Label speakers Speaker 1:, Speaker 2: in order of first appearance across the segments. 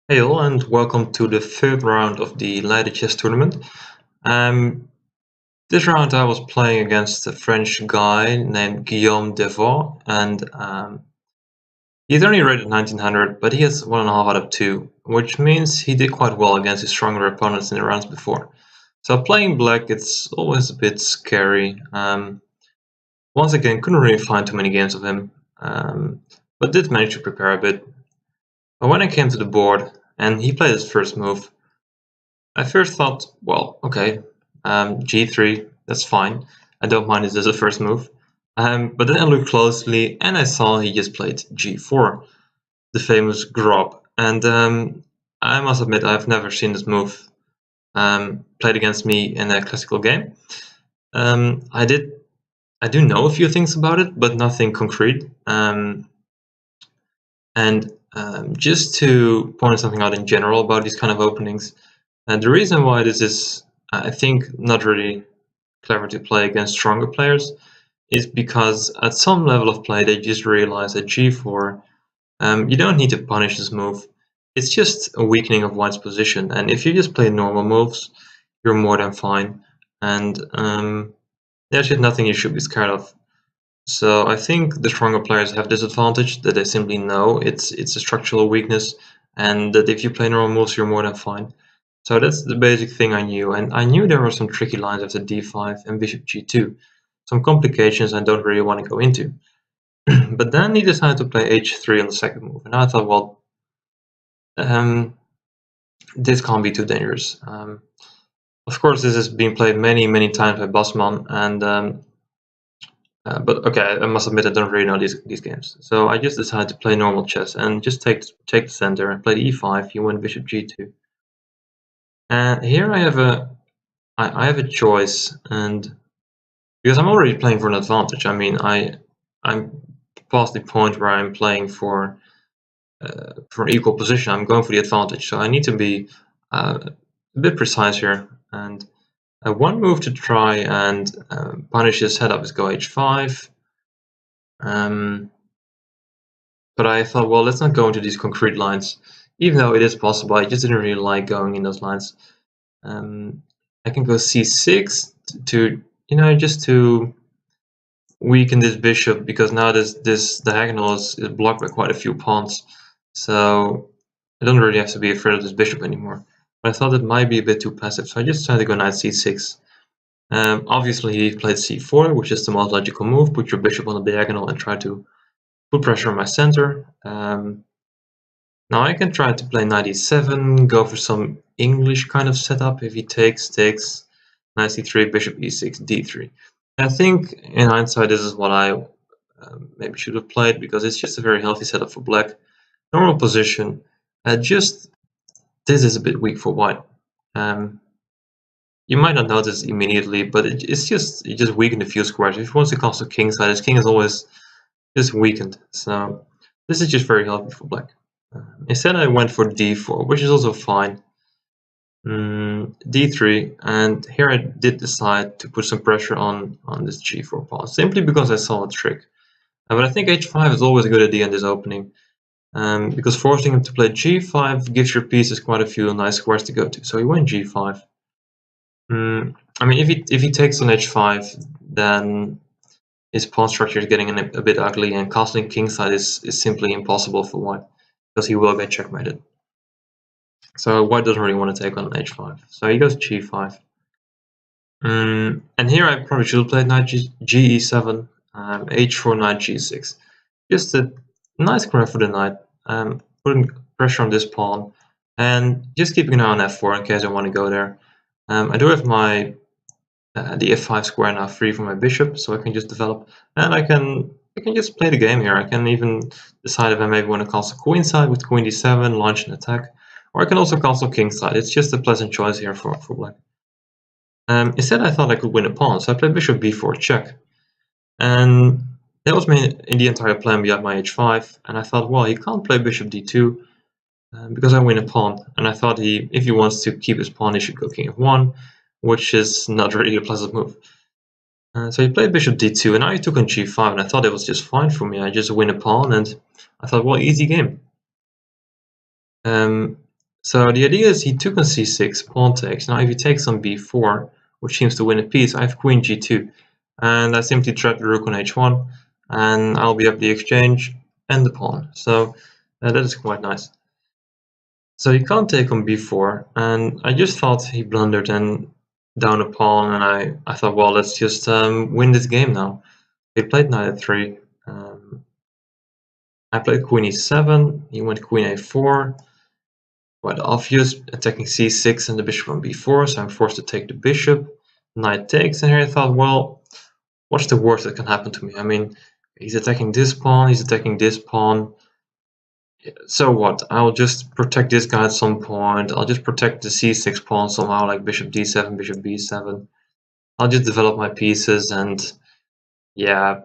Speaker 1: Hey all, and welcome to the third round of the Leiden Chess Tournament. Um, this round I was playing against a French guy named Guillaume Devaure, and he's only rated 1900, but he has 1.5 out of 2, which means he did quite well against his stronger opponents in the rounds before. So playing black, it's always a bit scary. Once again, couldn't really find too many games of him, but did manage to prepare a bit. But when I came to the board, and he played his first move, I first thought, well, okay, g3, that's fine. I don't mind this as a first move. But then I looked closely and I saw he just played g4, the famous grob. And I must admit, I've never seen this move played against me in a classical game. I do know a few things about it, but nothing concrete. Just to point something out in general about these kind of openings, and the reason why this is, I think, not really clever to play against stronger players is because at some level of play they just realize that g4, you don't need to punish this move. It's just a weakening of white's position, and if you just play normal moves, you're more than fine, and there's just nothing you should be scared of. So I think the stronger players have this advantage, that they simply know it's a structural weakness, and that if you play normal moves, you're more than fine. So that's the basic thing I knew, and I knew there were some tricky lines after d5 and bishop g2, some complications I don't really want to go into. But then he decided to play h3 on the second move, and I thought, well, this can't be too dangerous. Of course, this has been played many times by Bosman, and but okay, I must admit I don't really know these games. So I just decided to play normal chess and just take the center and play the e5. You win bishop g2. And here I have a choice, and because I'm already playing for an advantage. I mean, I'm past the point where I'm playing for an equal position. I'm going for the advantage, so I need to be a bit precise here. And one move to try and punish this setup is go h5. But I thought, well, let's not go into these concrete lines, even though it is possible. I just didn't really like going in those lines. I can go c6 to just to weaken this bishop, because now this diagonal is blocked by quite a few pawns. So I don't really have to be afraid of this bishop anymore. But I thought it might be a bit too passive, so I just decided to go knight c6. Obviously he played c4, which is the most logical move. Put your bishop on the diagonal and try to put pressure on my center. Now I can try to play knight e7, go for some English kind of setup. If he takes, knight c3, bishop e6, d3. I think in hindsight this is what I maybe should have played, because it's just a very healthy setup for black. Normal position. Just this is a bit weak for white. You might not notice immediately, but it just weakened a few squares. If he wants to castle kingside, his king is always just weakened. So this is just very healthy for black. Instead I went for d4, which is also fine. d3, and here I did decide to put some pressure on this g4 pawn, simply because I saw a trick. But I think h5 is always a good idea in this opening, because forcing him to play g5 gives your pieces quite a few nice squares to go to. So he went g5. I mean, if he takes on h5, then his pawn structure is getting a bit ugly, and castling kingside is simply impossible for white, because he will get checkmated. So white doesn't really want to take on h5. So he goes g5. And here I probably should have played knight ge7, h4, knight g6. Just a nice square for the knight, putting pressure on this pawn, and just keeping an eye on f4 in case I want to go there. I do have my the f5 square now free for my bishop, so I can just develop, and I can just play the game here. I can even decide if I maybe want to castle queenside with queen d7, launch an attack, or I can also castle kingside. It's just a pleasant choice here for black. Instead I thought I could win a pawn, so I played bishop b4 check, and that was in the entire plan beyond my h5. And I thought, well, he can't play bishop d2 because I win a pawn, and I thought if he wants to keep his pawn, he should go king f1, which is not really a pleasant move. So he played bishop d2, and now he took on g5, and I thought it was just fine for me. I just win a pawn, and I thought, well, easy game. So the idea is he took on c6, pawn takes. Now if he takes on b4, which seems to win a piece, I have queen g2. And I simply trap the rook on h1, and I'll be up the exchange and the pawn. So that is quite nice. So he can't take on b4, and I just thought he blundered and down a pawn, and I thought, well, let's just win this game now. He played knight a3. I played queen e7, he went queen a4. Quite obvious, attacking c6 and the bishop on b4, so I'm forced to take the bishop. Knight takes, and here I thought, well, what's the worst that can happen to me? I mean, he's attacking this pawn, he's attacking this pawn. So what? I'll just protect this guy at some point. I'll just protect the c6 pawn somehow, like bishop d7, bishop b7. I'll just develop my pieces, and yeah,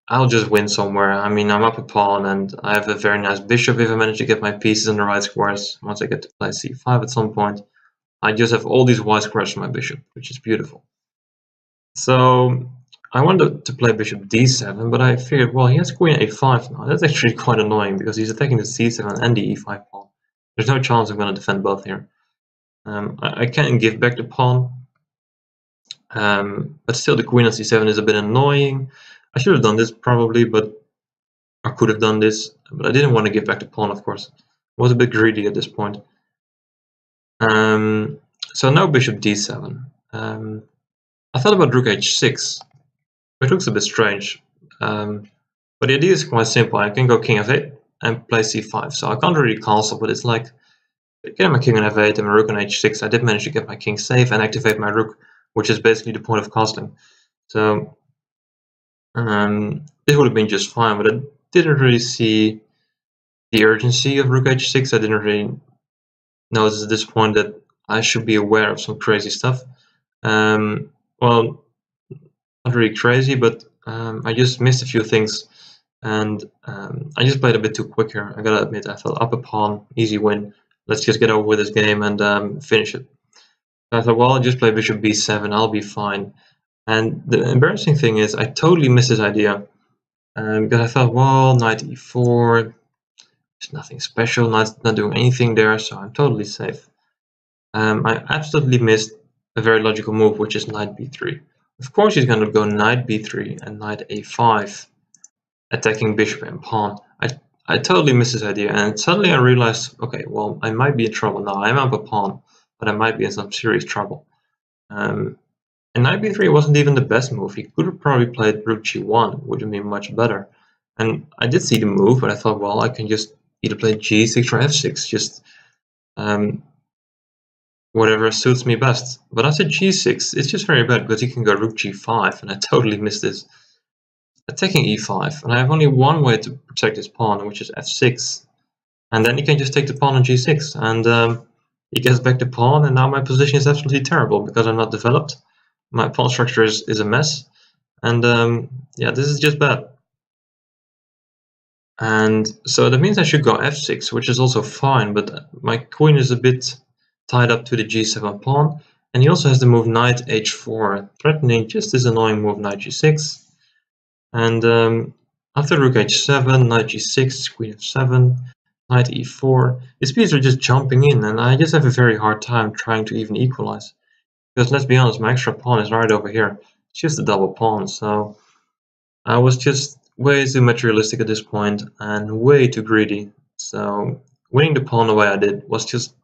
Speaker 1: I'll just win somewhere. I mean, I'm up a pawn, and I have a very nice bishop if I manage to get my pieces in the right squares. Once I get to play c5 at some point, I just have all these white squares for my bishop, which is beautiful. So I wanted to play bishop d7, but I figured, well, he has queen a5 now. That's actually quite annoying because he's attacking the c7 and the e5 pawn. There's no chance I'm going to defend both here. I can give back the pawn, but still the queen on c7 is a bit annoying. I should have done this probably, but I could have done this, but I didn't want to give back the pawn, of course. I was a bit greedy at this point. So now bishop d7. I thought about rook h6, which looks a bit strange. But the idea is quite simple. I can go king f8 and play c5. So I can't really castle, but it's like getting my king on f8 and my rook on h6. I did manage to get my king safe and activate my rook, which is basically the point of castling. So this would have been just fine, but I didn't really see the urgency of rook h6. I didn't really notice at this point that I should be aware of some crazy stuff. Well, not really crazy, but I just missed a few things, and I just played a bit too quick here. I gotta admit, I thought up a pawn, easy win. Let's just get over with this game and finish it. So I thought, well, I'll just play bishop b7, I'll be fine. And the embarrassing thing is, I totally missed this idea, because I thought, well, knight e4, there's nothing special, not doing anything there, so I'm totally safe. I absolutely missed a very logical move, which is knight b3. Of course he's going to go knight b3 and knight a5, attacking bishop and pawn. I totally missed this idea, and suddenly I realized, okay, well, I might be in trouble now. I'm up a pawn, but I might be in some serious trouble. And knight b3 wasn't even the best move. He could have probably played rook g1, would have been much better. And I did see the move, but I thought, well, I can just either play g6 or f6, just whatever suits me best. But after g6, it's just very bad because he can go rook g5, and I totally missed this. Attacking e5, and I have only one way to protect this pawn, which is f6. And then he can just take the pawn on g6, and he gets back the pawn, and now my position is absolutely terrible because I'm not developed. My pawn structure is a mess, and yeah, this is just bad. And so that means I should go f6, which is also fine, but my queen is a bit tied up to the g7 pawn, and he also has the move knight h4, threatening just this annoying move knight g6. And after rook h7, knight g6, queen f7, knight e4, these pieces are just jumping in, and I just have a very hard time trying to even equalize. Because let's be honest, my extra pawn is right over here. It's just a double pawn, so I was just way too materialistic at this point and way too greedy. So winning the pawn the way I did was just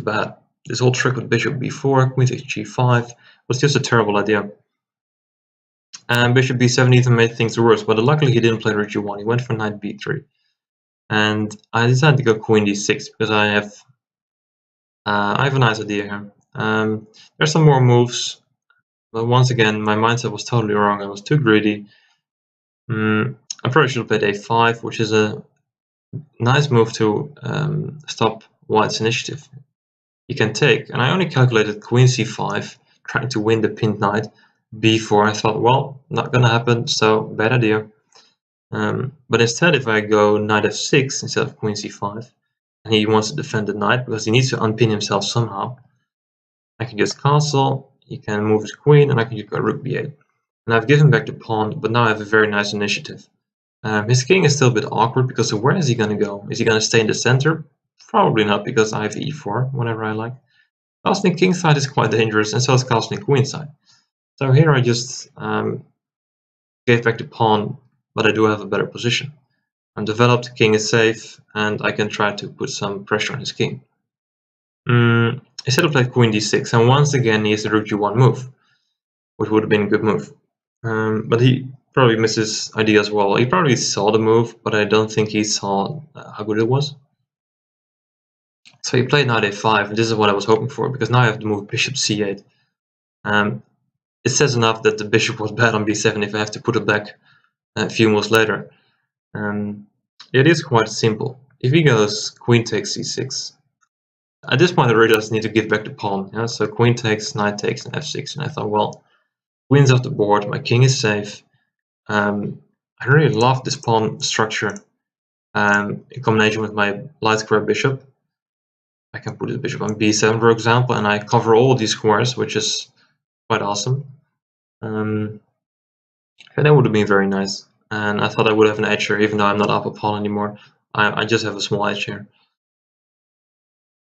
Speaker 1: bad. This whole trick with bishop b4, queen takes g5 was just a terrible idea. And bishop b7 even made things worse, but luckily he didn't play rook g1, he went for knight b3. And I decided to go queen d6 because I have a nice idea here. There's some more moves, but once again, my mindset was totally wrong. I was too greedy. I probably should have played a5, which is a nice move to stop white's initiative. He can take, and I only calculated queen c5, trying to win the pinned knight. b4, I thought, well, not gonna happen, so bad idea. But instead, if I go knight f6 instead of queen c5, and he wants to defend the knight because he needs to unpin himself somehow, I can just castle, he can move his queen, and I can just go rook b8. And I've given back the pawn, but now I have a very nice initiative. His king is still a bit awkward because where is he going to go? Is he going to stay in the center? Probably not, because I have e4 whenever I like. Castling kingside is quite dangerous, and so is castling queenside. So here I just gave back the pawn, but I do have a better position. I'm developed, king is safe, and I can try to put some pressure on his king. Instead of played queen d6, and once again he has the rook g1 move, which would have been a good move. But he probably missed his idea as well. He probably saw the move, but I don't think he saw how good it was. So he played knight a5, and this is what I was hoping for, because now I have to move bishop c8. It says enough that the bishop was bad on b7 if I have to put it back a few moves later. It is quite simple. If he goes queen takes c6, at this point I really just need to give back the pawn. Yeah? So queen takes, knight takes, and f6, and I thought, well, queen's off the board, my king is safe. I really love this pawn structure in combination with my light square bishop. I can put this bishop on b7, for example, and I cover all these squares, which is quite awesome. And that would have been very nice. And I thought I would have an edge here, even though I'm not up a pawn anymore. I just have a small edge here.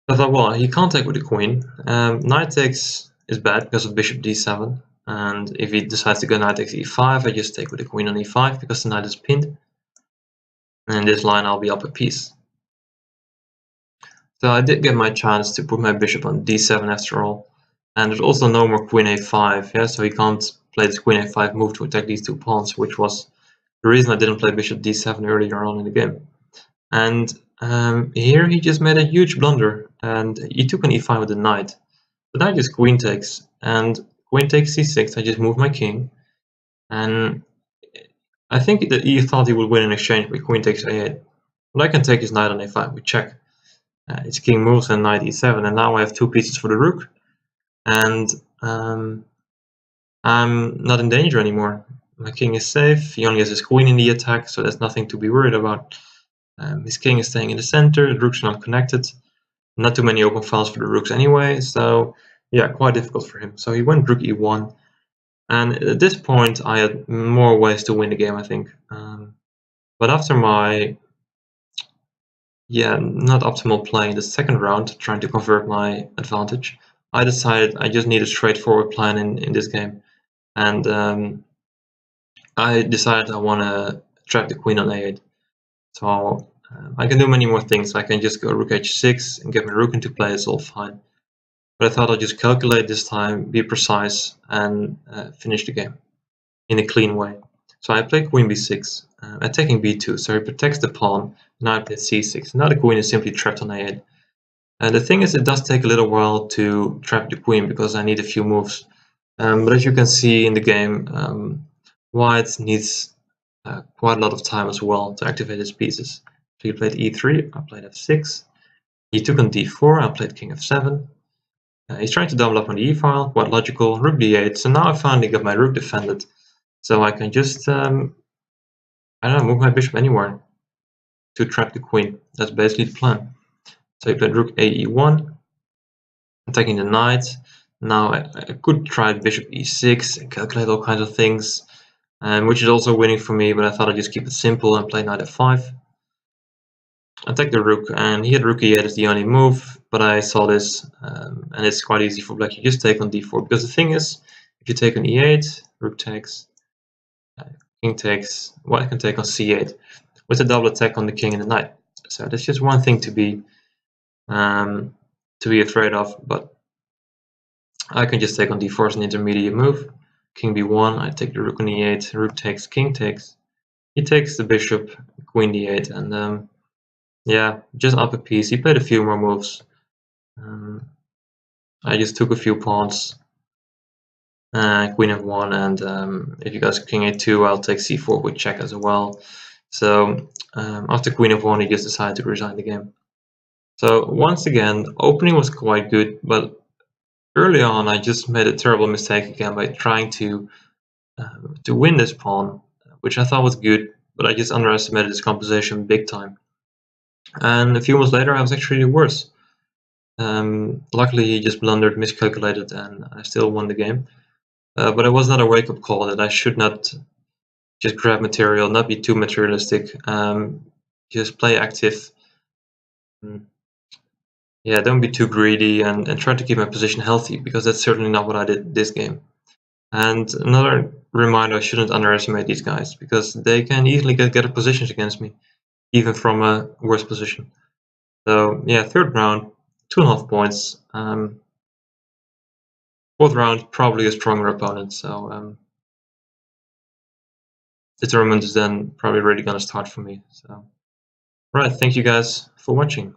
Speaker 1: I thought, well, he can't take with the queen. Knight takes is bad because of bishop d7. And if he decides to go knight takes e5, I just take with the queen on e5 because the knight is pinned. And in this line, I'll be up a piece. So I did get my chance to put my bishop on d7 after all. And there's also no more queen a5, yeah, so he can't play this queen a5 move to attack these two pawns, which was the reason I didn't play bishop d7 earlier on in the game. And here he just made a huge blunder, and he took an e5 with the knight. The knight just queen takes, and queen takes c6, I just move my king. And I think that he thought he would win in exchange with queen takes a8. But I can take his knight on a5, we check. His king moves and knight e7, and now I have two pieces for the rook. And I'm not in danger anymore. My king is safe, he only has his queen in the attack, so there's nothing to be worried about. His king is staying in the center, the rooks are not connected. Not too many open files for the rooks anyway, so yeah, quite difficult for him. So he went rook e1, and at this point I had more ways to win the game, I think. But after my not optimal play in the second round, trying to convert my advantage, I decided I just need a straightforward plan in this game. And I decided I want to trap the queen on a8. So I can do many more things. I can just go rook h6 and get my rook into play, it's all fine. But I thought I'd just calculate this time, be precise, and finish the game in a clean way. So I play queen b6, attacking b2, so he protects the pawn. Now I play c6. Now the queen is simply trapped on a8. And the thing is, it does take a little while to trap the queen because I need a few moves. But as you can see in the game, white needs quite a lot of time as well to activate his pieces. So he played e3, I played f6. He took on d4, I played king f7. He's trying to double up on the e file, quite logical. Rook d8. So now I finally got my rook defended. So I can just, I don't know, move my bishop anywhere to trap the queen. That's basically the plan. So he played rook a e1, attacking the knight. Now I could try bishop e6 and calculate all kinds of things, which is also winning for me, but I thought I'd just keep it simple and play knight f5. Attack the rook, and he had rook e8 as the only move, but I saw this, and it's quite easy for black. You just take on d4, because the thing is, if you take on e8, rook takes, king takes, white can take on c8, with a double attack on the king and the knight. So that's just one thing to be afraid of, but I can just take on d4 as an intermediate move. King b1, I take the rook on e8, rook takes, king takes, he takes the bishop, queen d8, and yeah, just up a piece. He played a few more moves. I just took a few pawns. Queen f1, and if he goes king a2, I'll take c4 with check as well. So after queen f1, he just decided to resign the game. So once again, opening was quite good, but early on I just made a terrible mistake again by trying to win this pawn, which I thought was good, but I just underestimated his composition big time. And a few months later, I was actually worse. Luckily, he just blundered, miscalculated, and I still won the game. But it was not a wake-up call that I should not just grab material, not be too materialistic, just play active. yeah, don't be too greedy and try to keep my position healthy, because that's certainly not what I did this game. And another reminder, I shouldn't underestimate these guys, because they can easily get positions against me, even from a worse position. So yeah, third round, 2.5 points. Fourth round, probably a stronger opponent, so the tournament is then probably really going to start for me. So, right, thank you guys for watching.